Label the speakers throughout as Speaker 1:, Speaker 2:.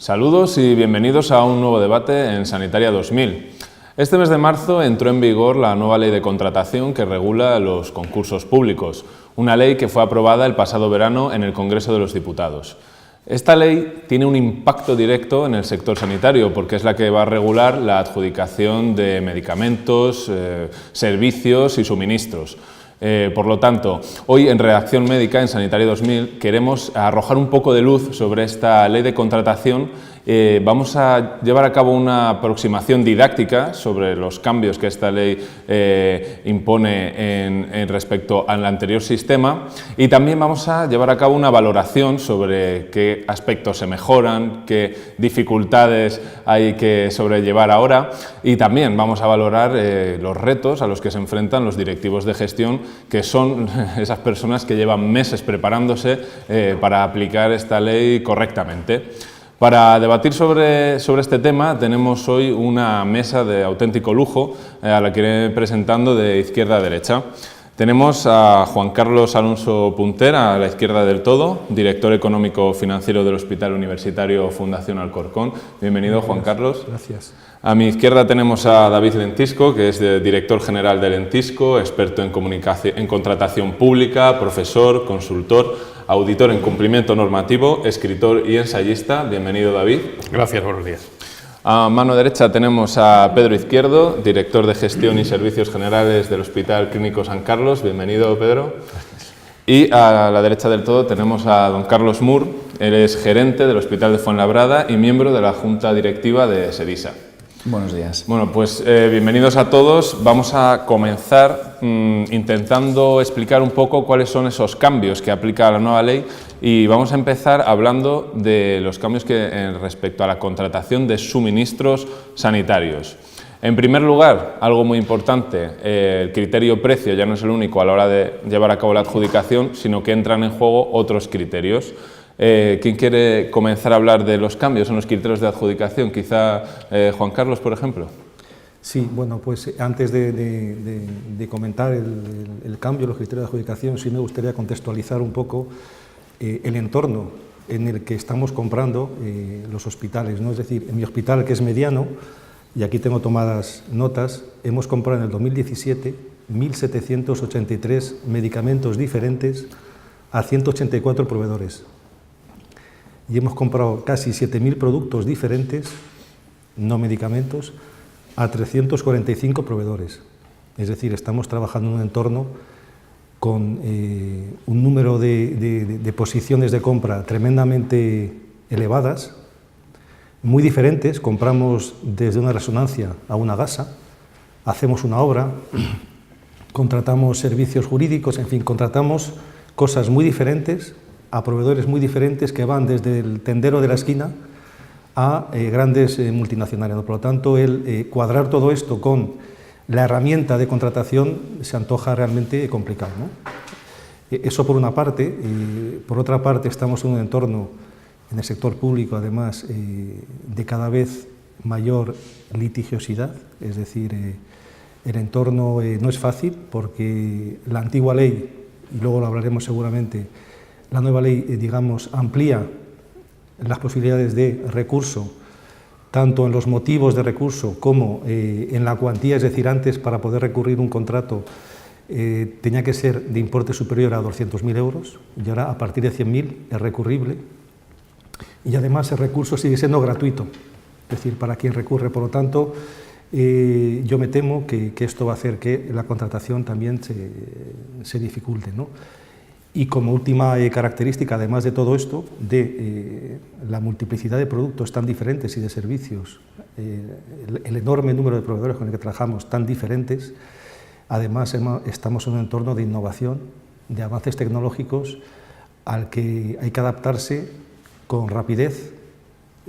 Speaker 1: Saludos y bienvenidos a un nuevo debate en Sanitaria 2000. Este mes de marzo entró en vigor la nueva ley de contratación que regula los concursos públicos, una ley que fue aprobada el pasado verano en el Congreso de los Diputados. Esta ley tiene un impacto directo en el sector sanitario porque es la que va a regular la adjudicación de medicamentos, servicios y suministros. Por lo tanto, hoy en Redacción Médica, en Sanitaria 2000, queremos arrojar un poco de luz sobre esta ley de contratación. Vamos a llevar a cabo una aproximación didáctica sobre los cambios que esta ley impone en respecto al anterior sistema, y también vamos a llevar a cabo una valoración sobre qué aspectos se mejoran, qué dificultades hay que sobrellevar ahora, y también vamos a valorar los retos a los que se enfrentan los directivos de gestión, que son esas personas que llevan meses preparándose para aplicar esta ley correctamente. Para debatir sobre este tema tenemos hoy una mesa de auténtico lujo a la que iré presentando de izquierda a derecha. Tenemos a Juan Carlos Alonso Punter, a la izquierda del todo, director económico financiero del Hospital Universitario Fundación Alcorcón. Bienvenido, Juan Carlos.
Speaker 2: Gracias.
Speaker 1: A mi izquierda tenemos a David Lentisco, que es director general de Lentisco, experto en contratación pública, profesor, consultor, auditor en cumplimiento normativo, escritor y ensayista. Bienvenido, David.
Speaker 3: Gracias, buenos días.
Speaker 1: A mano derecha tenemos a Pedro Izquierdo, director de Gestión y Servicios Generales del Hospital Clínico San Carlos. Bienvenido, Pedro. Gracias. Y a la derecha del todo tenemos a don Carlos Mur. Él es gerente del Hospital de Fuenlabrada y miembro de la Junta Directiva de SEDISA.
Speaker 4: Buenos días.
Speaker 1: Bueno, pues bienvenidos a todos. Vamos a comenzar intentando explicar un poco cuáles son esos cambios que aplica la nueva ley, y vamos a empezar hablando de los cambios respecto a la contratación de suministros sanitarios. En primer lugar, algo muy importante, el criterio precio ya no es el único a la hora de llevar a cabo la adjudicación, sino que entran en juego otros criterios. ¿Quién quiere comenzar a hablar de los cambios en los criterios de adjudicación? Quizá Juan Carlos, por ejemplo.
Speaker 2: Sí, bueno, pues antes de comentar el cambio en los criterios de adjudicación, sí me gustaría contextualizar un poco el entorno en el que estamos comprando los hospitales, ¿no? Es decir, en mi hospital, que es mediano, y aquí tengo tomadas notas, hemos comprado en el 2017 1.783 medicamentos diferentes a 184 proveedores. Y hemos comprado casi 7.000 productos diferentes, no medicamentos, a 345 proveedores. Es decir, estamos trabajando en un entorno con un número de posiciones de compra tremendamente elevadas, muy diferentes. Compramos desde una resonancia a una gasa, hacemos una obra, contratamos servicios jurídicos, en fin, contratamos cosas muy diferentes a proveedores muy diferentes que van desde el tendero de la esquina a grandes multinacionales. Por lo tanto, el cuadrar todo esto con la herramienta de contratación se antoja realmente complicado, ¿no? Eso por una parte. Por otra parte, estamos en un entorno en el sector público, además, de cada vez mayor litigiosidad. Es decir, el entorno no es fácil porque la antigua ley, y luego lo hablaremos seguramente, la nueva ley, digamos, amplía las posibilidades de recurso, tanto en los motivos de recurso como en la cuantía. Es decir, antes, para poder recurrir un contrato tenía que ser de importe superior a 200.000 euros, y ahora a partir de 100.000 es recurrible, y además el recurso sigue siendo gratuito, es decir, para quien recurre. Por lo tanto, yo me temo que esto va a hacer que la contratación también se dificulte, ¿no? Y como última característica, además de todo esto, de la multiplicidad de productos tan diferentes y de servicios, el enorme número de proveedores con el que trabajamos tan diferentes, además estamos en un entorno de innovación, de avances tecnológicos al que hay que adaptarse con rapidez,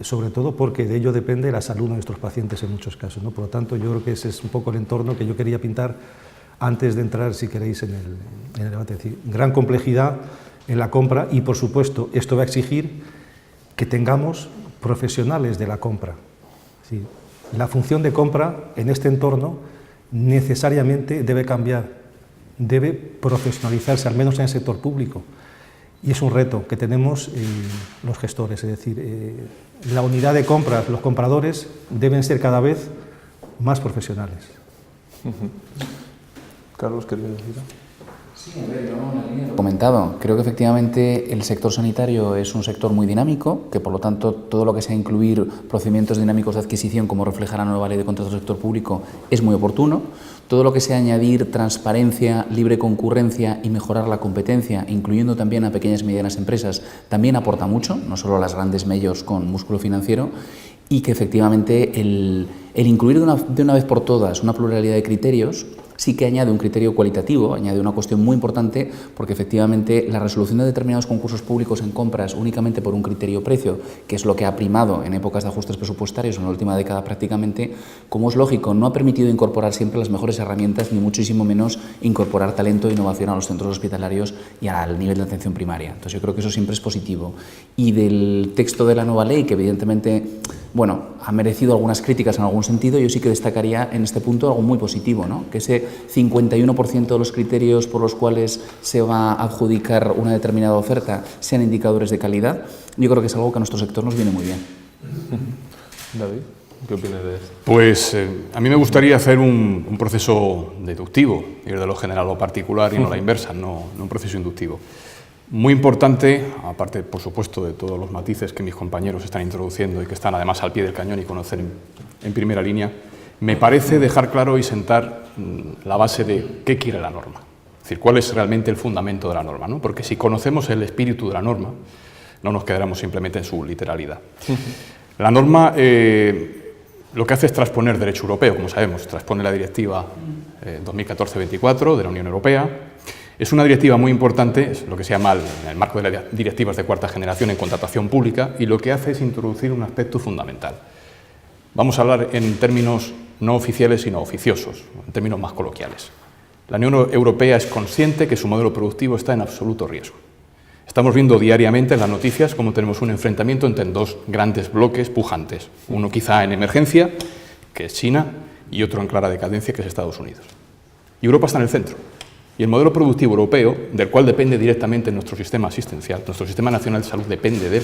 Speaker 2: sobre todo porque de ello depende la salud de nuestros pacientes en muchos casos, ¿no? Por lo tanto, yo creo que ese es un poco el entorno que yo quería pintar antes de entrar, si queréis, en el debate. Es decir, gran complejidad en la compra, y por supuesto esto va a exigir que tengamos profesionales de la compra. Sí, la función de compra en este entorno necesariamente debe cambiar, debe profesionalizarse, al menos en el sector público. Y es un reto que tenemos los gestores, es decir, la unidad de compras, los compradores, deben ser cada vez más profesionales.
Speaker 1: Carlos, ¿querías decir?
Speaker 3: Sí, a ver, yo en la línea lo he comentado. Creo que efectivamente el sector sanitario es un sector muy dinámico, que por lo tanto todo lo que sea incluir procedimientos dinámicos de adquisición, como refleja la nueva ley de contratos del sector público, es muy oportuno. Todo lo que sea añadir transparencia, libre concurrencia y mejorar la competencia, incluyendo también a pequeñas y medianas empresas, también aporta mucho, no solo a las grandes majors con músculo financiero, y que efectivamente el incluir de una vez por todas una pluralidad de criterios sí que añade un criterio cualitativo, añade una cuestión muy importante, porque efectivamente la resolución de determinados concursos públicos en compras únicamente por un criterio precio, que es lo que ha primado en épocas de ajustes presupuestarios en la última década prácticamente, como es lógico, no ha permitido incorporar siempre las mejores herramientas, ni muchísimo menos incorporar talento e innovación a los centros hospitalarios y al nivel de atención primaria. Entonces yo creo que eso siempre es positivo. Y del texto de la nueva ley, que evidentemente, bueno, ha merecido algunas críticas en algún sentido, yo sí que destacaría en este punto algo muy positivo, ¿no? Que ese 51% de los criterios por los cuales se va a adjudicar una determinada oferta sean indicadores de calidad, yo creo que es algo que a nuestro sector nos viene muy bien.
Speaker 1: David, ¿qué opinas de esto?
Speaker 4: Pues a mí me gustaría hacer un proceso deductivo, ir de lo general a lo particular y no la inversa, no un proceso inductivo. Muy importante, aparte por supuesto de todos los matices que mis compañeros están introduciendo y que están además al pie del cañón y conocen en primera línea, me parece dejar claro y sentar la base de qué quiere la norma, es decir, cuál es realmente el fundamento de la norma, ¿no? Porque si conocemos el espíritu de la norma, no nos quedaremos simplemente en su literalidad. La norma lo que hace es transponer derecho europeo, como sabemos, transpone la directiva 2014-24 de la Unión Europea. Es una directiva muy importante, es lo que se llama en el marco de las directivas de cuarta generación en contratación pública, y lo que hace es introducir un aspecto fundamental. Vamos a hablar en términos no oficiales sino oficiosos, en términos más coloquiales. La Unión Europea es consciente que su modelo productivo está en absoluto riesgo. Estamos viendo diariamente en las noticias cómo tenemos un enfrentamiento entre dos grandes bloques pujantes, uno quizá en emergencia, que es China, y otro en clara decadencia, que es Estados Unidos. Y Europa está en el centro. Y el modelo productivo europeo, del cual depende directamente nuestro sistema asistencial, nuestro sistema nacional de salud depende de él,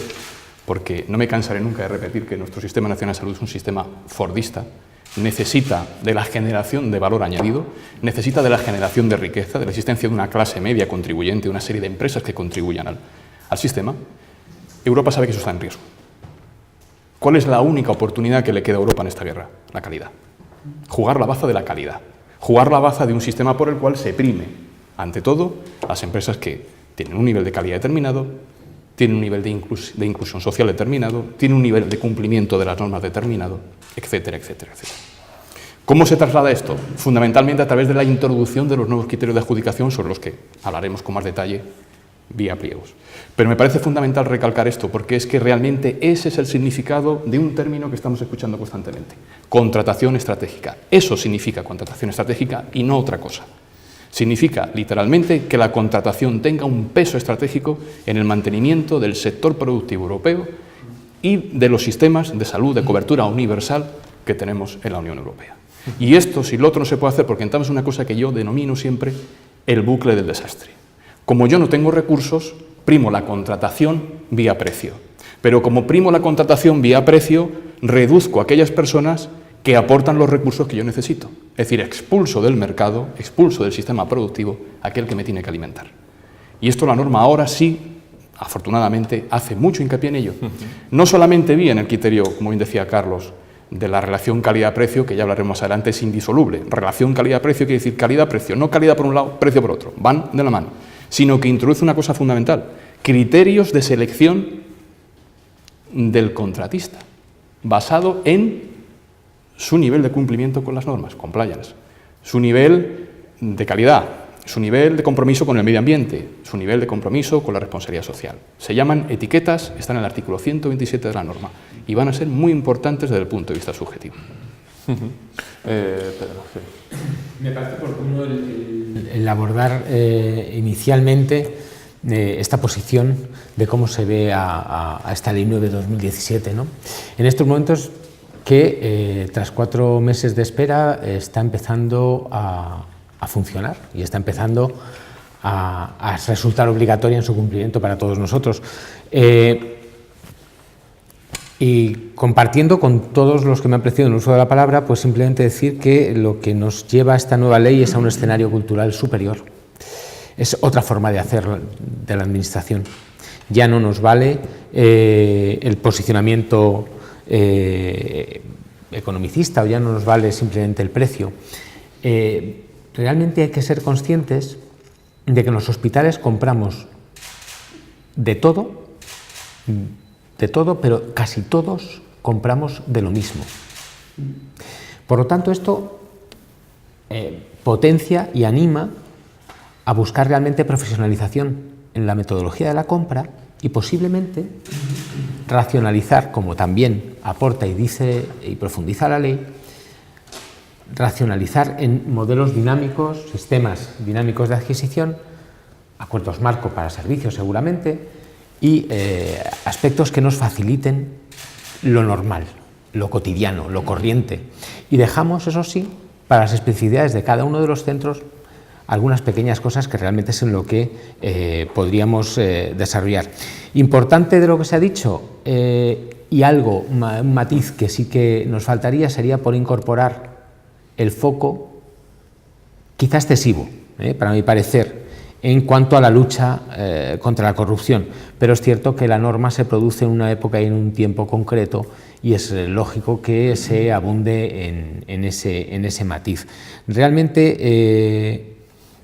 Speaker 4: porque no me cansaré nunca de repetir que nuestro sistema nacional de salud es un sistema fordista, necesita de la generación de valor añadido, necesita de la generación de riqueza, de la existencia de una clase media contribuyente, de una serie de empresas que contribuyan al sistema. Europa sabe que eso está en riesgo. ¿Cuál es la única oportunidad que le queda a Europa en esta guerra? La calidad. Jugar la baza de la calidad. Jugar la baza de un sistema por el cual se prime, ante todo, las empresas que tienen un nivel de calidad determinado, tienen un nivel de inclusión social determinado, tienen un nivel de cumplimiento de las normas determinado, etcétera, etcétera, etcétera. ¿Cómo se traslada esto? Fundamentalmente a través de la introducción de los nuevos criterios de adjudicación, sobre los que hablaremos con más detalle vía pliegos. Pero me parece fundamental recalcar esto, porque es que realmente ese es el significado de un término que estamos escuchando constantemente: contratación estratégica. Eso significa contratación estratégica y no otra cosa. Significa, literalmente, que la contratación tenga un peso estratégico en el mantenimiento del sector productivo europeo y de los sistemas de salud de cobertura universal que tenemos en la Unión Europea. Y esto, si lo otro no se puede hacer, porque entramos en una cosa que yo denomino siempre el bucle del desastre. Como yo no tengo recursos, primo la contratación vía precio. Pero como primo la contratación vía precio, reduzco a aquellas personas que aportan los recursos que yo necesito. Es decir, expulso del mercado, expulso del sistema productivo aquel que me tiene que alimentar. Y esto la norma ahora sí, afortunadamente, hace mucho hincapié en ello. No solamente vía en el criterio, como bien decía Carlos, de la relación calidad-precio, que ya hablaremos más adelante, es indisoluble. Relación calidad-precio quiere decir calidad-precio, no calidad por un lado, precio por otro, van de la mano, sino que introduce una cosa fundamental: criterios de selección del contratista, basado en su nivel de cumplimiento con las normas, compliance, su nivel de calidad, su nivel de compromiso con el medio ambiente, su nivel de compromiso con la responsabilidad social. Se llaman etiquetas, están en el artículo 127 de la norma y van a ser muy importantes desde el punto de vista subjetivo.
Speaker 1: Pedro, sí.
Speaker 5: Me parece oportuno el abordar inicialmente esta posición de cómo se ve a esta ley 9 de 2017, ¿no? En estos momentos que tras 4 meses de espera está empezando a funcionar y está empezando a resultar obligatoria en su cumplimiento para todos nosotros. Y compartiendo con todos los que me han precedido en el uso de la palabra, pues simplemente decir que lo que nos lleva a esta nueva ley es a un escenario cultural superior. Es otra forma de hacer de la administración. Ya no nos vale el posicionamiento economicista, o ya no nos vale simplemente el precio. Realmente hay que ser conscientes de que en los hospitales compramos de todo, pero casi todos compramos de lo mismo. Por lo tanto, esto potencia y anima a buscar realmente profesionalización en la metodología de la compra y posiblemente racionalizar, como también aporta y dice y profundiza la ley, racionalizar en modelos dinámicos, sistemas dinámicos de adquisición, acuerdos marco para servicios seguramente, y aspectos que nos faciliten lo normal, lo cotidiano, lo corriente. Y dejamos, eso sí, para las especificidades de cada uno de los centros, algunas pequeñas cosas que realmente es en lo que podríamos desarrollar. Importante de lo que se ha dicho, y algo, un matiz que sí que nos faltaría, sería por incorporar el foco, quizá excesivo, para mi parecer, en cuanto a la lucha contra la corrupción. Pero es cierto que la norma se produce en una época y en un tiempo concreto, y es lógico que se abunde en ese matiz. Realmente,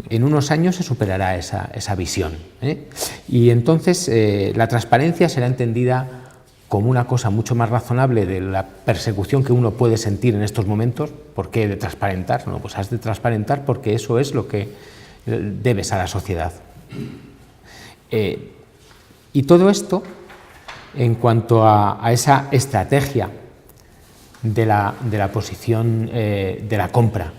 Speaker 5: en unos años se superará esa visión, y entonces la transparencia será entendida como una cosa mucho más razonable de la persecución que uno puede sentir en estos momentos. ¿Por qué de transparentar? No, pues has de transparentar porque eso es lo que debes a la sociedad. Y todo esto, en cuanto a esa estrategia de la posición de la compra,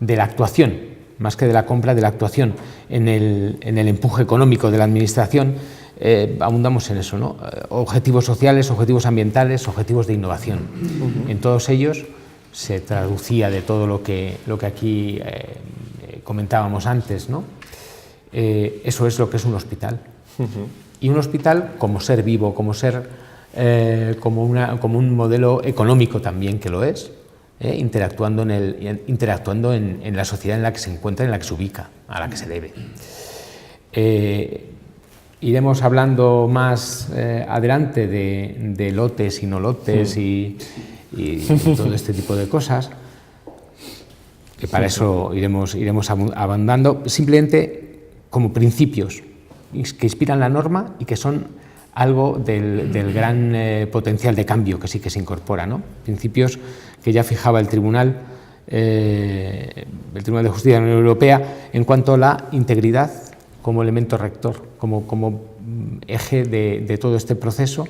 Speaker 5: de la actuación, más que de la compra, de la actuación en el empuje económico de la administración, abundamos en eso, ¿no? Objetivos sociales, objetivos ambientales, objetivos de innovación. En todos ellos se traducía de todo lo que aquí comentábamos antes, ¿no? Eso es lo que es un hospital. Y un hospital como ser vivo, como ser como un modelo económico también, que lo es, interactuando en la sociedad en la que se encuentra, en la que se ubica, a la que se debe. Iremos hablando más adelante de lotes y no lotes y todo este tipo de cosas, que para eso iremos abundando, simplemente como principios que inspiran la norma y que son algo del gran potencial de cambio que sí que se incorpora, ¿no? Principios que ya fijaba el Tribunal de Justicia de la Unión Europea en cuanto a la integridad como elemento rector, como eje de todo este proceso,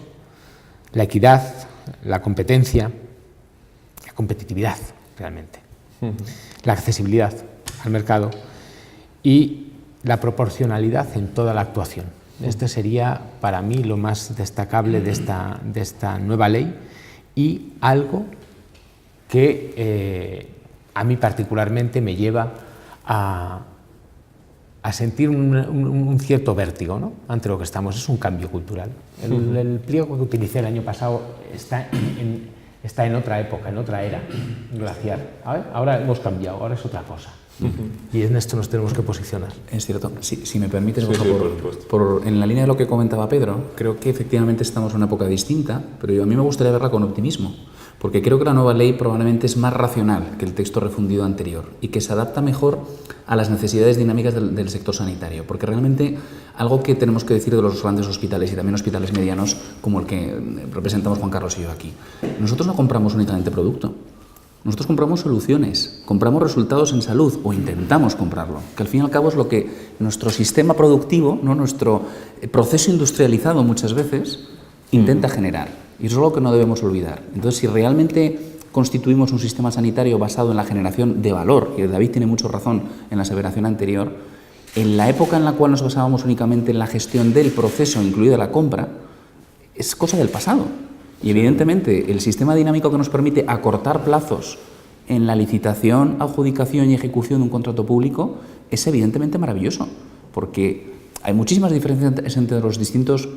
Speaker 5: la equidad, la competencia, la competitividad realmente, la accesibilidad al mercado y la proporcionalidad en toda la actuación. Este sería para mí lo más destacable de esta nueva ley, y algo que a mí particularmente me lleva a sentir un cierto vértigo, ¿no?, ante lo que estamos. Es un cambio cultural. El pliego que utilicé el año pasado está en otra época, en otra era glacial. Ahora hemos cambiado, ahora es otra cosa. Y en esto nos tenemos que posicionar.
Speaker 3: Es cierto. Si me permites, en la línea de lo que comentaba Pedro, creo que efectivamente estamos en una época distinta, pero a mí me gustaría verla con optimismo, porque creo que la nueva ley probablemente es más racional que el texto refundido anterior y que se adapta mejor a las necesidades dinámicas del sector sanitario, porque realmente algo que tenemos que decir de los grandes hospitales y también hospitales medianos como el que representamos Juan Carlos y yo aquí: nosotros no compramos únicamente producto. Nosotros compramos soluciones, compramos resultados en salud, o intentamos comprarlo, que al fin y al cabo es lo que nuestro sistema productivo, ¿no?, nuestro proceso industrializado muchas veces intenta generar, y eso es algo que no debemos olvidar. Entonces, si realmente constituimos un sistema sanitario basado en la generación de valor, y David tiene mucha razón en la aseveración anterior, en la época en la cual nos basábamos únicamente en la gestión del proceso, incluida la compra, es cosa del pasado. Y evidentemente el sistema dinámico que nos permite acortar plazos en la licitación, adjudicación y ejecución de un contrato público es evidentemente maravilloso, porque hay muchísimas diferencias entre los distintos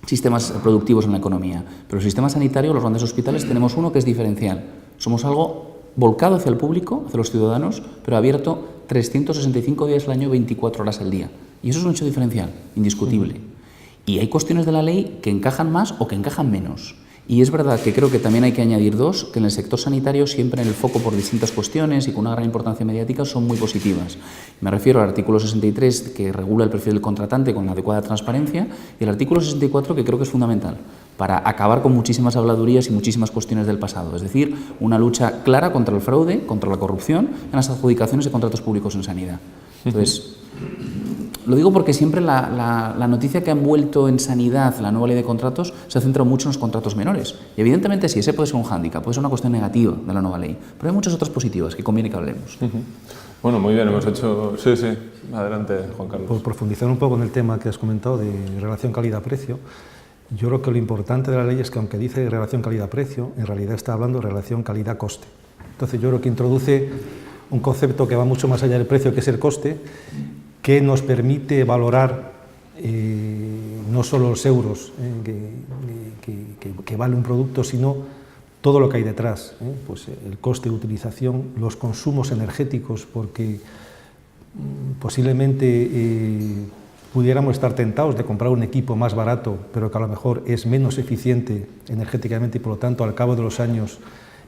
Speaker 3: sistemas productivos en la economía. Pero el sistema sanitario, los grandes hospitales, tenemos uno que es diferencial. Somos algo volcado hacia el público, hacia los ciudadanos, pero abierto 365 días al año, 24 horas al día. Y eso es un hecho diferencial, indiscutible. Y hay cuestiones de la ley que encajan más o que encajan menos. Y es verdad que creo que también hay que añadir dos, que en el sector sanitario siempre en el foco por distintas cuestiones y con una gran importancia mediática son muy positivas. Me refiero al artículo 63 que regula el perfil del contratante con la adecuada transparencia y el artículo 64 que creo que es fundamental para acabar con muchísimas habladurías y muchísimas cuestiones del pasado. Es decir, una lucha clara contra el fraude, contra la corrupción en las adjudicaciones de contratos públicos en sanidad. Entonces, lo digo porque siempre la noticia que ha envuelto en sanidad la nueva ley de contratos se ha centrado mucho en los contratos menores. Y evidentemente sí, ese puede ser un hándicap, puede ser una cuestión negativa de la nueva ley, pero hay muchas otras positivas que conviene que hablemos.
Speaker 1: Bueno, muy bien, hemos hecho... Sí, sí, adelante, Juan Carlos.
Speaker 2: Por profundizar un poco en el tema que has comentado de relación calidad-precio, yo creo que lo importante de la ley es que aunque dice relación calidad-precio, en realidad está hablando de relación calidad-coste. Entonces yo creo que introduce un concepto que va mucho más allá del precio, que es el coste, que nos permite valorar no solo los euros que vale un producto, sino todo lo que hay detrás, pues el coste de utilización, los consumos energéticos, porque posiblemente pudiéramos estar tentados de comprar un equipo más barato, pero que a lo mejor es menos eficiente energéticamente y por lo tanto al cabo de los años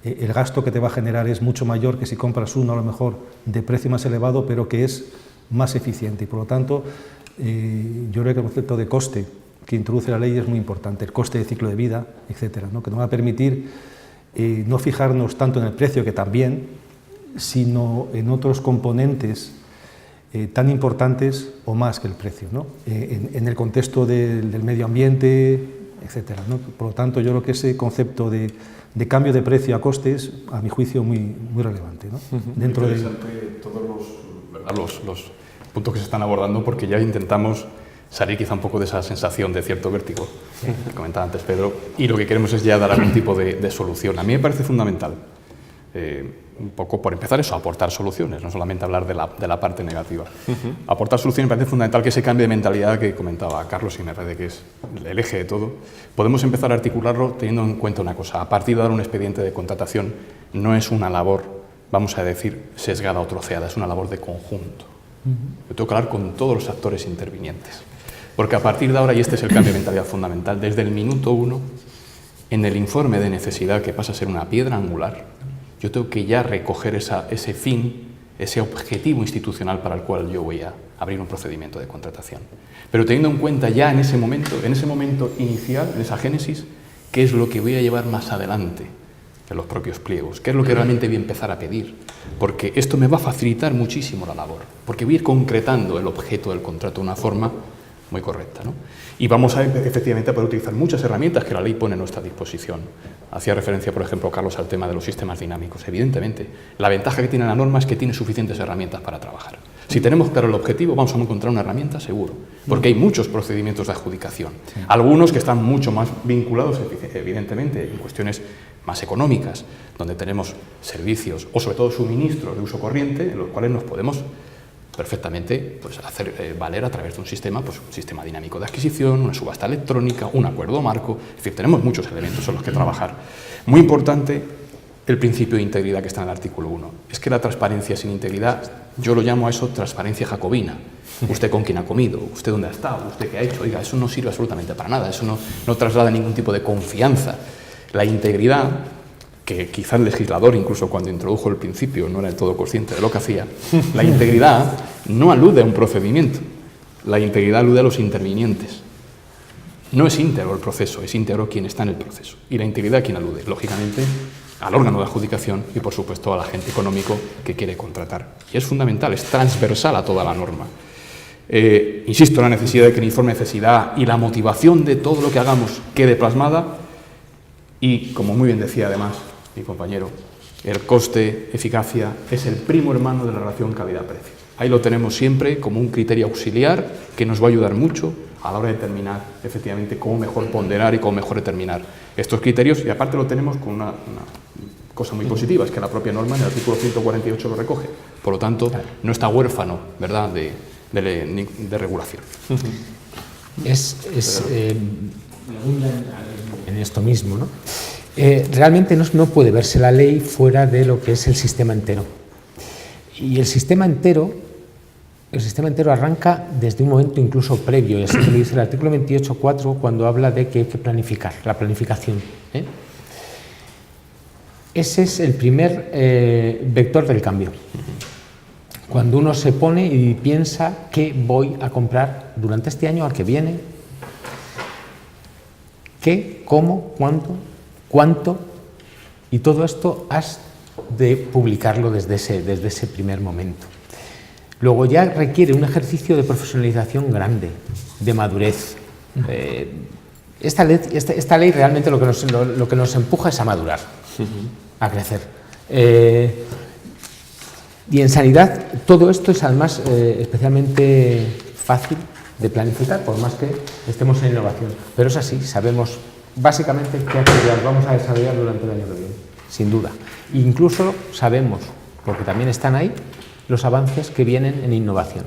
Speaker 2: el gasto que te va a generar es mucho mayor que si compras uno a lo mejor de precio más elevado, pero que es más eficiente y por lo tanto yo creo que el concepto de coste que introduce la ley es muy importante, el coste de ciclo de vida, etcétera, ¿no? Que nos va a permitir no fijarnos tanto en el precio, que también, sino en otros componentes tan importantes o más que el precio, ¿no? En el contexto del medio ambiente, etcétera, ¿no? Por lo tanto, yo creo que ese concepto de cambio de precio a coste es, a mi juicio, muy relevante, ¿no? Dentro de
Speaker 4: todos los puntos que se están abordando, porque ya intentamos salir quizá un poco de esa sensación de cierto vértigo que comentaba antes Pedro, y lo que queremos es ya dar algún tipo de solución. A mí me parece fundamental, un poco por empezar eso, aportar soluciones, no solamente hablar de la parte negativa. Aportar soluciones, me parece fundamental que ese cambio de mentalidad que comentaba Carlos, y me parece que es el eje de todo, podemos empezar a articularlo teniendo en cuenta una cosa: a partir de dar un expediente de contratación no es una labor, vamos a decir, sesgada o troceada, es una labor de conjunto. Yo tengo que hablar con todos los actores intervinientes, porque a partir de ahora, y este es el cambio de mentalidad fundamental, desde el minuto 1, en el informe de necesidad, que pasa a ser una piedra angular, yo tengo que ya recoger ese fin, ese objetivo institucional para el cual yo voy a abrir un procedimiento de contratación. Pero teniendo en cuenta ya en ese momento inicial, en esa génesis, qué es lo que voy a llevar más adelante en los propios pliegos, qué es lo que realmente voy a empezar a pedir, porque esto me va a facilitar muchísimo la labor, porque voy a ir concretando el objeto del contrato de una forma muy correcta, ¿no? Y vamos a efectivamente a poder utilizar muchas herramientas que la ley pone a nuestra disposición. Hacía referencia, por ejemplo, Carlos, al tema de los sistemas dinámicos. Evidentemente, la ventaja que tiene la norma es que tiene suficientes herramientas para trabajar. Si tenemos claro el objetivo, vamos a encontrar una herramienta seguro, porque hay muchos procedimientos de adjudicación. Sí. Algunos que están mucho más vinculados, evidentemente, en cuestiones más económicas, donde tenemos servicios o sobre todo suministros de uso corriente, en los cuales nos podemos perfectamente pues, hacer valer a través de un sistema dinámico de adquisición, una subasta electrónica, un acuerdo marco. Es decir, tenemos muchos elementos en los que trabajar. Muy importante el principio de integridad que está en el artículo 1. Es que la transparencia sin integridad, yo lo llamo a eso transparencia jacobina. Usted con quién ha comido, usted dónde ha estado, usted qué ha hecho. Oiga, eso no sirve absolutamente para nada, eso no traslada ningún tipo de confianza. La integridad, que quizá el legislador, incluso cuando introdujo el principio, no era del todo consciente de lo que hacía, la integridad no alude a un procedimiento, la integridad alude a los intervinientes. No es íntegro el proceso, es íntegro quien está en el proceso. Y la integridad, ¿quién alude? Lógicamente, al órgano de adjudicación y, por supuesto, al agente económico que quiere contratar. Y es fundamental, es transversal a toda la norma. Insisto en la necesidad de que el informe de necesidad y la motivación de todo lo que hagamos quede plasmada y, como muy bien decía además mi compañero, el coste, eficacia, es el primo hermano de la relación calidad-precio. Ahí lo tenemos siempre como un criterio auxiliar que nos va a ayudar mucho a la hora de determinar efectivamente cómo mejor ponderar y cómo mejor determinar estos criterios, y aparte lo tenemos con una cosa muy positiva, es que la propia norma en el artículo 148 lo recoge, por lo tanto no está huérfano, ¿verdad?, de regulación.
Speaker 5: en esto mismo, ¿no? Realmente no puede verse la ley fuera de lo que es el sistema entero. Y el sistema entero arranca desde un momento incluso previo, y así lo dice el artículo 28.4 cuando habla de que hay que planificar, la planificación. Ese es el primer vector del cambio. Cuando uno se pone y piensa qué voy a comprar durante este año, al que viene, qué, cómo, cuánto, y todo esto has de publicarlo desde ese primer momento. Luego ya requiere un ejercicio de profesionalización grande, de madurez. Esta ley realmente lo que nos empuja es a madurar, a crecer. Y en sanidad todo esto es además especialmente fácil de planificar, por más que estemos en innovación. Pero es así, sabemos básicamente qué actividades vamos a desarrollar durante el año que viene, sin duda. Incluso sabemos, porque también están ahí, los avances que vienen en innovación.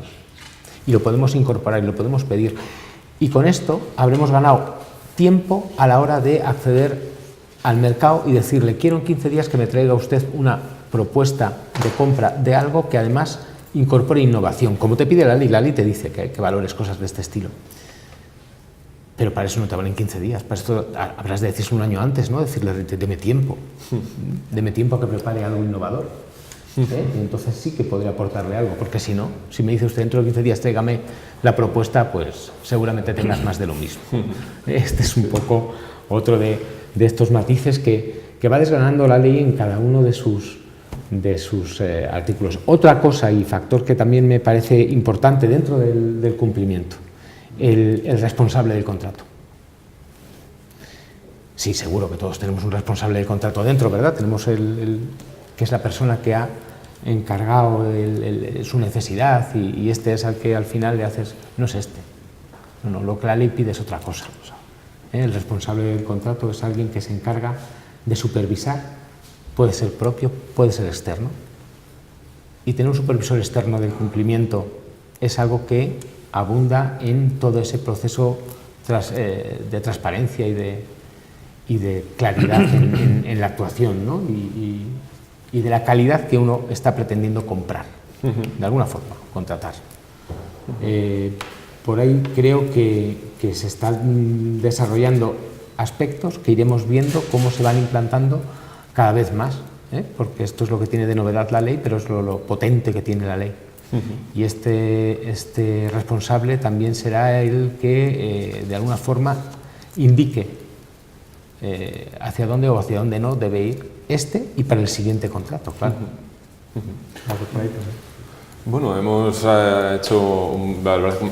Speaker 5: Y lo podemos incorporar y lo podemos pedir. Y con esto habremos ganado tiempo a la hora de acceder al mercado y decirle, quiero en 15 días que me traiga usted una propuesta de compra de algo que además incorpore innovación, como te pide la ley te dice que valores cosas de este estilo. Pero para eso no te valen 15 días, para esto habrás de decirse un año antes, ¿no? Decirle, deme tiempo a que prepare algo innovador. Y entonces sí que podría aportarle algo, porque si no, si me dice usted dentro de 15 días tráigame la propuesta, pues seguramente tengas más de lo mismo. Este es un poco otro de estos matices que va desgranando la ley en cada uno de sus artículos. Otra cosa y factor que también me parece importante dentro del cumplimiento, el responsable del contrato. Sí, seguro que todos tenemos un responsable del contrato dentro, ¿verdad? Tenemos que es la persona que ha encargado su necesidad y este es al que al final le haces, no es este. No, lo que la ley pide es otra cosa. El responsable del contrato es alguien que se encarga de supervisar, puede ser propio, puede ser externo. Y tener un supervisor externo del cumplimiento es algo que abunda en todo ese proceso de transparencia y de claridad en la actuación, ¿no? Y de la calidad que uno está pretendiendo comprar, de alguna forma, contratar. Por ahí creo que se están desarrollando aspectos que iremos viendo cómo se van implantando cada vez más, porque esto es lo que tiene de novedad la ley, pero es lo potente que tiene la ley. Y este responsable también será el que, de alguna forma, indique hacia dónde o hacia dónde no debe ir y para el siguiente contrato, claro.
Speaker 1: Bueno,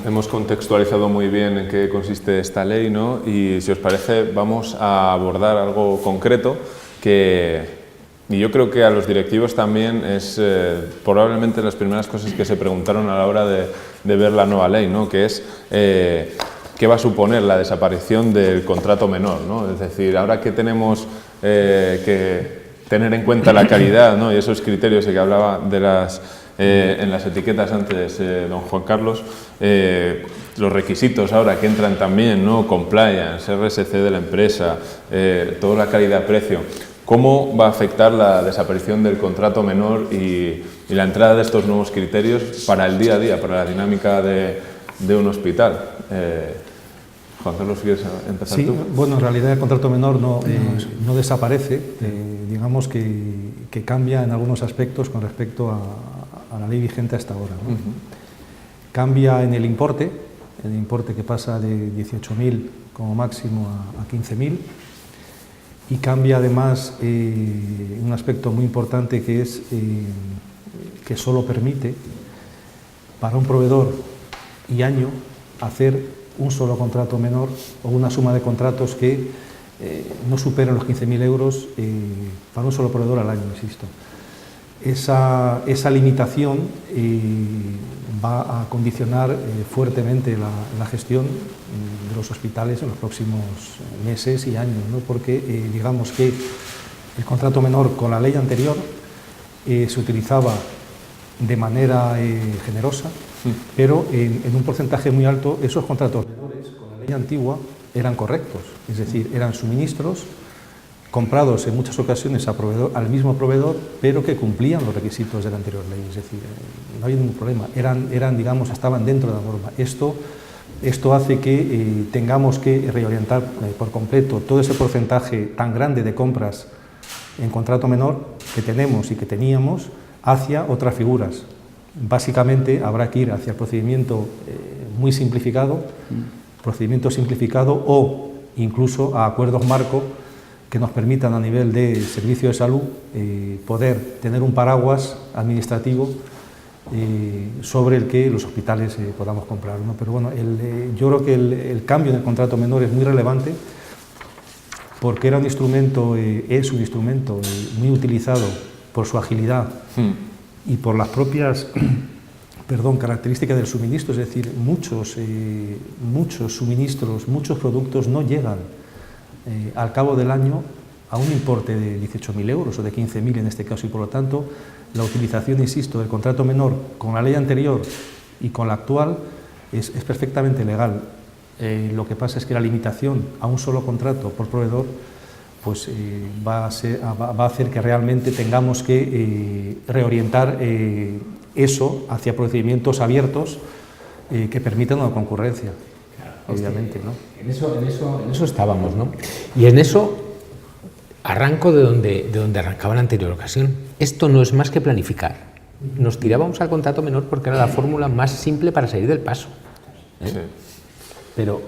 Speaker 1: hemos contextualizado muy bien en qué consiste esta ley, ¿no? Y si os parece, vamos a abordar algo concreto y yo creo que a los directivos también es probablemente las primeras cosas que se preguntaron a la hora de ver la nueva ley, ¿no? Que es qué va a suponer la desaparición del contrato menor, ¿no? Es decir, ahora que tenemos que tener en cuenta la calidad, ¿no? Y esos criterios que hablaba en las etiquetas antes don Juan Carlos, los requisitos ahora que entran también, ¿no? Compliance, RSC de la empresa, toda la calidad-precio. ¿Cómo va a afectar la desaparición del contrato menor y la entrada de estos nuevos criterios para el día a día, para la dinámica de un hospital? Juan Carlos, ¿quieres empezar tú?
Speaker 2: Bueno, en realidad el contrato menor no desaparece, digamos que cambia en algunos aspectos con respecto a la ley vigente hasta ahora, ¿no? Cambia en el importe que pasa de 18.000 como máximo a 15.000, y cambia además un aspecto muy importante que es que solo permite para un proveedor y año hacer un solo contrato menor o una suma de contratos que no superen los 15.000 euros para un solo proveedor al año, insisto. Esa limitación va a condicionar fuertemente la gestión de los hospitales en los próximos meses y años, ¿no? Porque digamos que el contrato menor con la ley anterior se utilizaba de manera generosa, pero en un porcentaje muy alto esos contratos menores con la ley antigua eran correctos, es decir, eran suministros comprados en muchas ocasiones al mismo proveedor, pero que cumplían los requisitos de la anterior ley, es decir, no había ningún problema, digamos, estaban dentro de la norma. Esto hace que tengamos que reorientar por completo todo ese porcentaje tan grande de compras en contrato menor que tenemos y que teníamos hacia otras figuras. Básicamente habrá que ir hacia el procedimiento muy simplificado, o incluso a acuerdos marco que nos permitan a nivel de servicio de salud poder tener un paraguas administrativo sobre el que los hospitales podamos comprar, ¿no? Pero bueno, yo creo que el cambio en el contrato menor es muy relevante porque era un instrumento, es un instrumento muy utilizado por su agilidad y por las propias características del suministro, es decir, muchos suministros, muchos productos no llegan al cabo del año a un importe de 18.000 euros o de 15.000 en este caso, y por lo tanto la utilización, insisto, del contrato menor con la ley anterior y con la actual es perfectamente legal. Lo que pasa es que la limitación a un solo contrato por proveedor pues, va a hacer que realmente tengamos que reorientar eso hacia procedimientos abiertos que permitan una concurrencia, obviamente, ¿no?
Speaker 5: En eso estábamos, ¿no? Y en eso arranco de donde arrancaba en la anterior ocasión. Esto no es más que planificar. Nos tirábamos al contrato menor porque era la fórmula más simple para salir del paso. Sí. Pero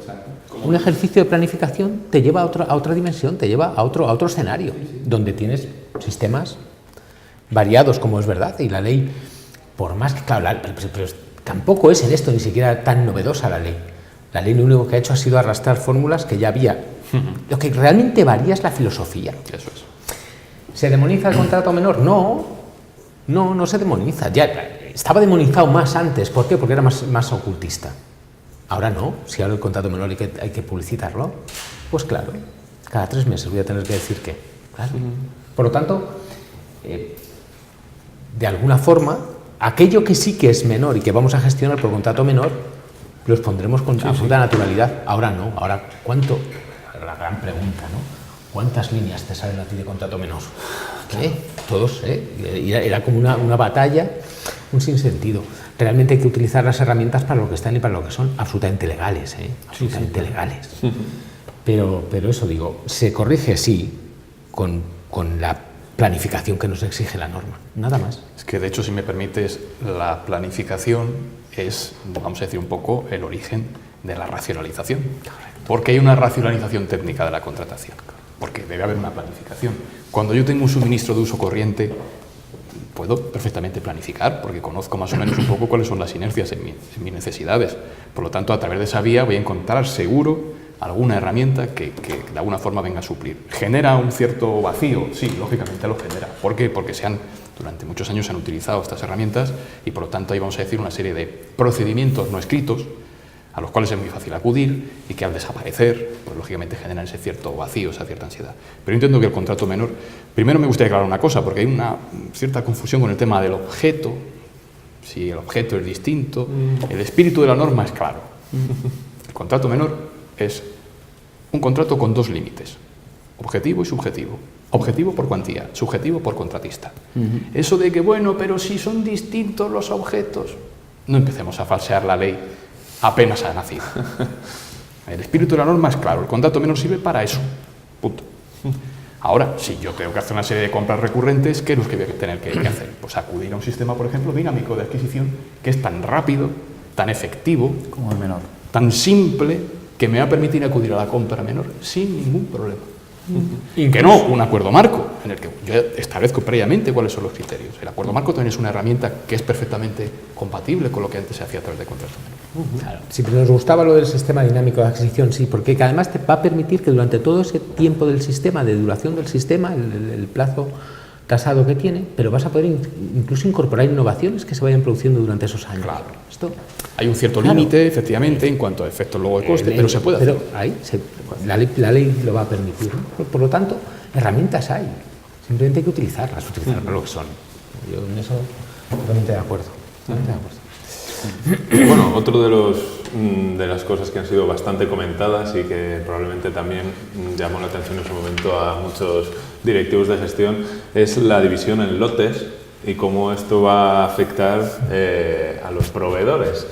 Speaker 5: un ejercicio de planificación te lleva a otra dimensión, te lleva a otro escenario, donde tienes sistemas variados, como es verdad, y la ley, por más que, claro, pero tampoco es en esto ni siquiera tan novedosa la ley. La ley lo único que ha hecho ha sido arrastrar fórmulas que ya había. Lo que realmente varía es la filosofía.
Speaker 4: Eso es.
Speaker 5: ¿Se demoniza el contrato menor? No se demoniza. Ya estaba demonizado más antes. ¿Por qué? Porque era más ocultista. Ahora no. Si ahora el contrato menor hay que publicitarlo, pues claro, cada 3 meses voy a tener que decir que. Claro. Por lo tanto, de alguna forma, aquello que sí que es menor y que vamos a gestionar por contrato menor, los pondremos con absoluta naturalidad. Ahora no. Ahora, ¿cuánto? La gran pregunta, ¿no? ¿Cuántas líneas te salen a ti de contrato menor? ¿Qué? Todos, Era como una batalla, un sinsentido. Realmente hay que utilizar las herramientas para lo que están y para lo que son, absolutamente legales, absolutamente legales. Pero eso digo, se corrige, sí, con la planificación que nos exige la norma, nada más.
Speaker 4: Es que, de hecho, si me permites, la planificación es, vamos a decir, un poco el origen de la racionalización. Porque hay una racionalización técnica de la contratación, porque debe haber una planificación. Cuando yo tengo un suministro de uso corriente, puedo perfectamente planificar, porque conozco más o menos un poco cuáles son las inercias en mis necesidades. Por lo tanto, a través de esa vía voy a encontrar seguro alguna herramienta que de alguna forma venga a suplir. ¿Genera un cierto vacío? Sí, lógicamente lo genera. ¿Por qué? Porque durante muchos años se han utilizado estas herramientas y, por lo tanto, ahí vamos a decir una serie de procedimientos no escritos a los cuales es muy fácil acudir y que al desaparecer, pues lógicamente generan ese cierto vacío, esa cierta ansiedad. Pero entiendo que el contrato menor, primero me gustaría aclarar una cosa, porque hay una cierta confusión con el tema del objeto, si el objeto es distinto, el espíritu de la norma es claro. El contrato menor es un contrato con 2 límites, objetivo y subjetivo. Objetivo por cuantía, subjetivo por contratista. Eso de que, bueno, pero si son distintos los objetos, no empecemos a falsear la ley apenas ha nacido. El espíritu de la norma es claro, el contrato menor sirve para eso, punto. Ahora, si yo tengo que hacer una serie de compras recurrentes, ¿qué es lo que voy a tener que hacer? Pues acudir a un sistema, por ejemplo, dinámico de adquisición, que es tan rápido, tan efectivo,
Speaker 3: como el menor,
Speaker 4: tan simple, que me va a permitir acudir a la compra menor sin ningún problema. Y que no un acuerdo marco, en el que yo establezco previamente cuáles son los criterios. El acuerdo marco también es una herramienta que es perfectamente compatible con lo que antes se hacía a través de contratos menores.
Speaker 5: Claro. Sí, pero nos gustaba lo del sistema dinámico de adquisición, sí, porque además te va a permitir que durante todo ese tiempo del sistema, de duración del sistema, el plazo tasado que tiene, pero vas a poder incluso incorporar innovaciones que se vayan produciendo durante esos años.
Speaker 4: Claro.
Speaker 5: Esto,
Speaker 4: hay un cierto límite, efectivamente, en cuanto a efectos luego de coste, pero se puede hacer.
Speaker 5: Pero ahí la ley lo va a permitir, ¿no? Por lo tanto, herramientas hay. Simplemente hay que utilizarlas para lo que son. Yo en eso totalmente de acuerdo.
Speaker 1: Bueno, otro de los de las cosas que han sido bastante comentadas y que probablemente también llamó la atención en su momento a muchos directivos de gestión es la división en lotes y cómo esto va a afectar a los proveedores.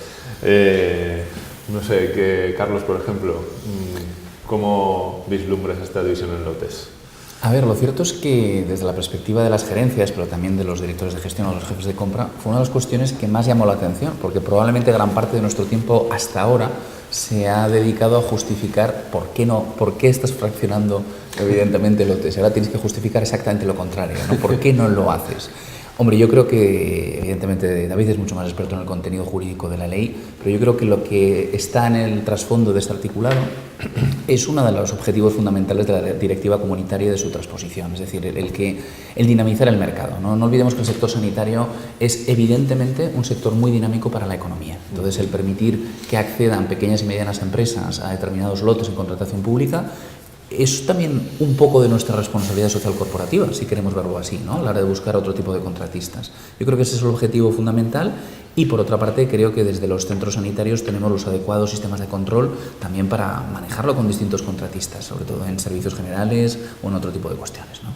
Speaker 1: No sé, Carlos, por ejemplo, ¿cómo vislumbras esta división en lotes?
Speaker 3: A ver, lo cierto es que desde la perspectiva de las gerencias, pero también de los directores de gestión o los jefes de compra, fue una de las cuestiones que más llamó la atención, porque probablemente gran parte de nuestro tiempo hasta ahora se ha dedicado a justificar por qué estás fraccionando evidentemente lotes. Ahora tienes que justificar exactamente lo contrario, ¿no? ¿Por qué no lo haces? Hombre, yo creo que, evidentemente, David es mucho más experto en el contenido jurídico de la ley, pero yo creo que lo que está en el trasfondo de este articulado es uno de los objetivos fundamentales de la directiva comunitaria y de su transposición, es decir, el dinamizar el mercado, ¿no? No olvidemos que el sector sanitario es, evidentemente, un sector muy dinámico para la economía. Entonces, el permitir que accedan pequeñas y medianas empresas a determinados lotes en contratación pública es también un poco de nuestra responsabilidad social corporativa, si queremos verlo así, ¿no? A la hora de buscar otro tipo de contratistas. Yo creo que ese es el objetivo fundamental y, por otra parte, creo que desde los centros sanitarios tenemos los adecuados sistemas de control también para manejarlo con distintos contratistas, sobre todo en servicios generales o en otro tipo de cuestiones, ¿no?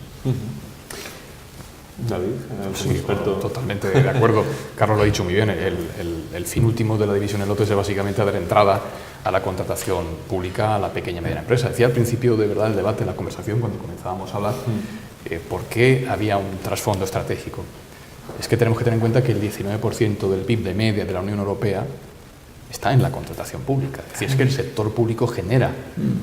Speaker 1: David,
Speaker 4: sí,
Speaker 1: experto.
Speaker 4: Totalmente de acuerdo. Carlos lo ha dicho muy bien. El fin último de la división en lotes es básicamente dar entrada a la contratación pública a la pequeña y mediana empresa. Decía al principio, de verdad, el debate, la conversación, cuando comenzábamos a hablar, por qué había un trasfondo estratégico. Es que tenemos que tener en cuenta que el 19% del PIB de media de la Unión Europea está en la contratación pública. Es decir, es que el sector público genera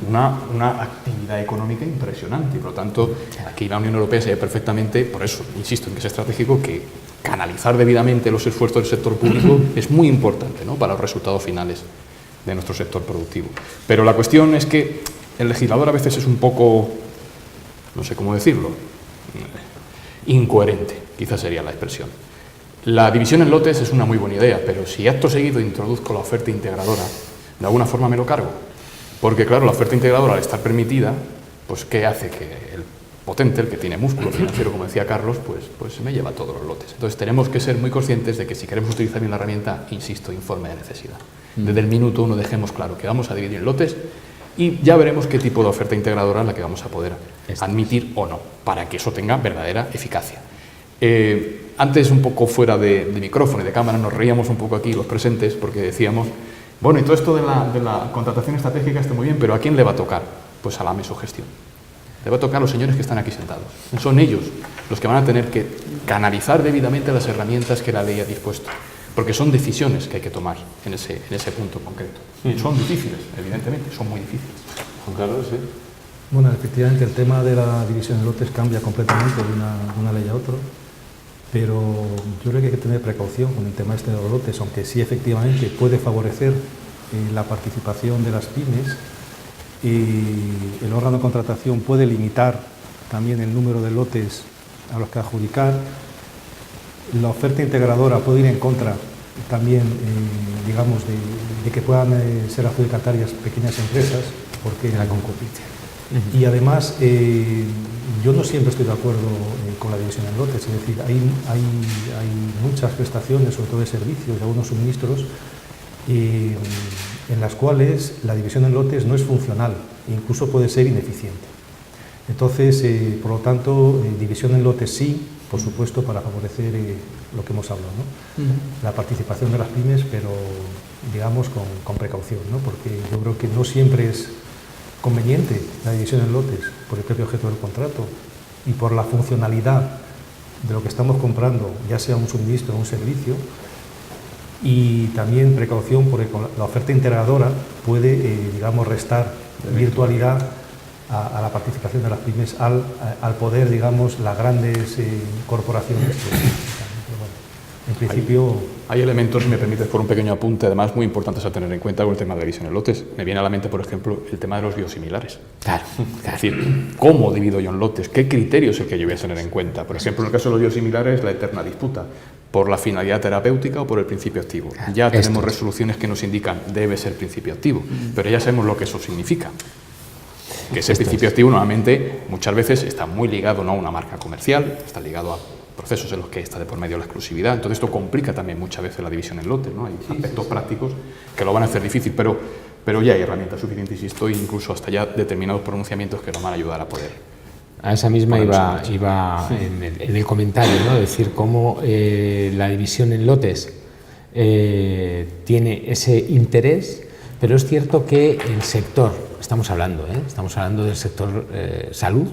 Speaker 4: una actividad económica impresionante y, por lo tanto, aquí la Unión Europea se ve perfectamente, por eso insisto en que es estratégico, que canalizar debidamente los esfuerzos del sector público es muy importante, ¿no?, para los resultados finales de nuestro sector productivo. Pero la cuestión es que el legislador a veces es un poco, no sé cómo decirlo, incoherente, quizás sería la expresión. La división en lotes es una muy buena idea, pero si acto seguido introduzco la oferta integradora, de alguna forma me lo cargo. Porque, claro, la oferta integradora, al estar permitida, pues ¿qué hace? Que el potente, el que tiene músculo financiero, como decía Carlos, pues me lleva todos los lotes. Entonces tenemos que ser muy conscientes de que si queremos utilizar bien la herramienta, insisto, informe de necesidad. Desde el minuto uno dejemos claro que vamos a dividir en lotes y ya veremos qué tipo de oferta integradora es la que vamos a poder admitir o no, para que eso tenga verdadera eficacia. Antes, un poco fuera de micrófono y de cámara, nos reíamos un poco aquí los presentes porque decíamos, bueno, y todo esto de la contratación estratégica está muy bien, pero ¿a quién le va a tocar? Pues a la mesogestión. Le va a tocar a los señores que están aquí sentados. Son ellos los que van a tener que canalizar debidamente las herramientas que la ley ha dispuesto, porque son decisiones que hay que tomar en ese punto concreto. Son difíciles, evidentemente, son muy difíciles.
Speaker 1: Juan Carlos, sí.
Speaker 2: Bueno, efectivamente, el tema de la división de lotes cambia completamente de una ley a otra, pero yo creo que hay que tener precaución con el tema este de los lotes, aunque sí efectivamente puede favorecer la participación de las pymes y el órgano de contratación puede limitar también el número de lotes a los que adjudicar. La oferta integradora puede ir en contra también, digamos, de que puedan ser adjudicatarias pequeñas empresas, porque la concurrencia. Y además, yo no siempre estoy de acuerdo con la división en lotes, es decir, hay muchas prestaciones, sobre todo de servicios y algunos suministros, en las cuales la división en lotes no es funcional, e incluso puede ser ineficiente. Entonces, por lo tanto, división en lotes sí, por supuesto, para favorecer lo que hemos hablado, ¿no? La participación de las pymes, pero digamos con precaución, ¿no? Porque yo creo que no siempre es conveniente la división en lotes por el propio objeto del contrato y por la funcionalidad de lo que estamos comprando, ya sea un suministro o un servicio, y también precaución porque la oferta integradora puede, digamos, restar virtualidad a la participación de las pymes al poder, digamos, las grandes corporaciones. En principio...
Speaker 4: Hay elementos, si me permites, por un pequeño apunte, además muy importantes a tener en cuenta con el tema de la división en lotes. Me viene a la mente, por ejemplo, el tema de los biosimilares.
Speaker 3: Claro.
Speaker 4: Es decir, ¿cómo divido yo en lotes? ¿Qué criterios es el que yo voy a tener en cuenta? Por ejemplo, en el caso de los biosimilares, la eterna disputa. ¿Por la finalidad terapéutica o por el principio activo? Ya tenemos resoluciones que nos indican debe ser principio activo, pero ya sabemos lo que eso significa. Que ese principio activo normalmente muchas veces está muy ligado no a una marca comercial, está ligado a procesos en los que está de por medio la exclusividad. Entonces esto complica también muchas veces la división en lotes, ¿no? Hay aspectos prácticos que lo van a hacer difícil, pero ya hay herramientas suficientes, insisto, incluso hasta ya determinados pronunciamientos que nos van a ayudar a poder.
Speaker 5: A esa misma iba en el comentario, ¿no? Es decir, cómo la división en lotes tiene ese interés, pero es cierto que el sector, estamos hablando del sector salud,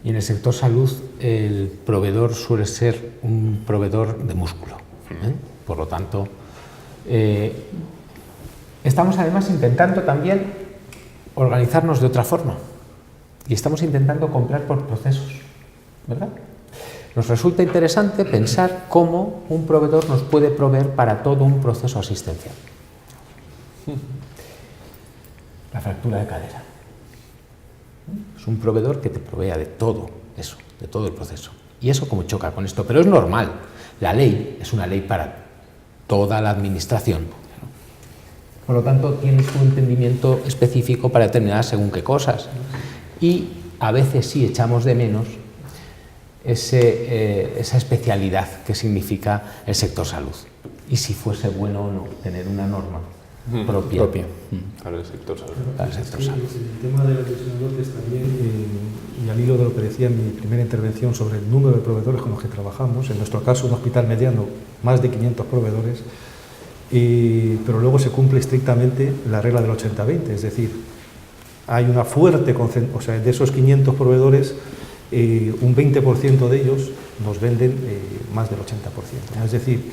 Speaker 5: y en el sector salud el proveedor suele ser un proveedor de músculo. Por lo tanto, estamos además intentando también organizarnos de otra forma y estamos intentando comprar por procesos, ¿verdad? Nos resulta interesante pensar cómo un proveedor nos puede proveer para todo un proceso asistencial. La fractura de cadera. Es un proveedor que te provea de todo eso, de todo el proceso. Y eso como choca con esto, pero es normal. La ley es una ley para toda la administración. Por lo tanto, tienes un entendimiento específico para determinar según qué cosas. Y a veces sí echamos de menos esa especialidad que significa el sector salud. Y si fuese bueno o no tener una norma propia.
Speaker 1: Para el sector salud.
Speaker 5: Para el sector salud.
Speaker 2: El tema de la división de lotes también, y al hilo de lo que decía en mi primera intervención sobre el número de proveedores con los que trabajamos, en nuestro caso un hospital mediano, más de 500 proveedores, pero luego se cumple estrictamente la regla del 80-20, es decir, hay una fuerte concentración, o sea, de esos 500 proveedores, un 20% de ellos nos venden más del 80%. Es decir,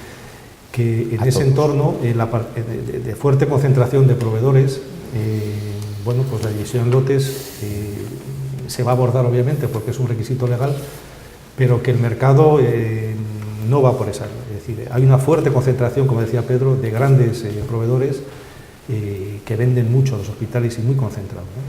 Speaker 2: que en ese entorno de fuerte concentración de proveedores, bueno, pues la división en lotes se va a abordar obviamente porque es un requisito legal, pero que el mercado no va por esa línea. Es decir, hay una fuerte concentración, como decía Pedro, de grandes proveedores que venden mucho a los hospitales y muy concentrados, ¿no?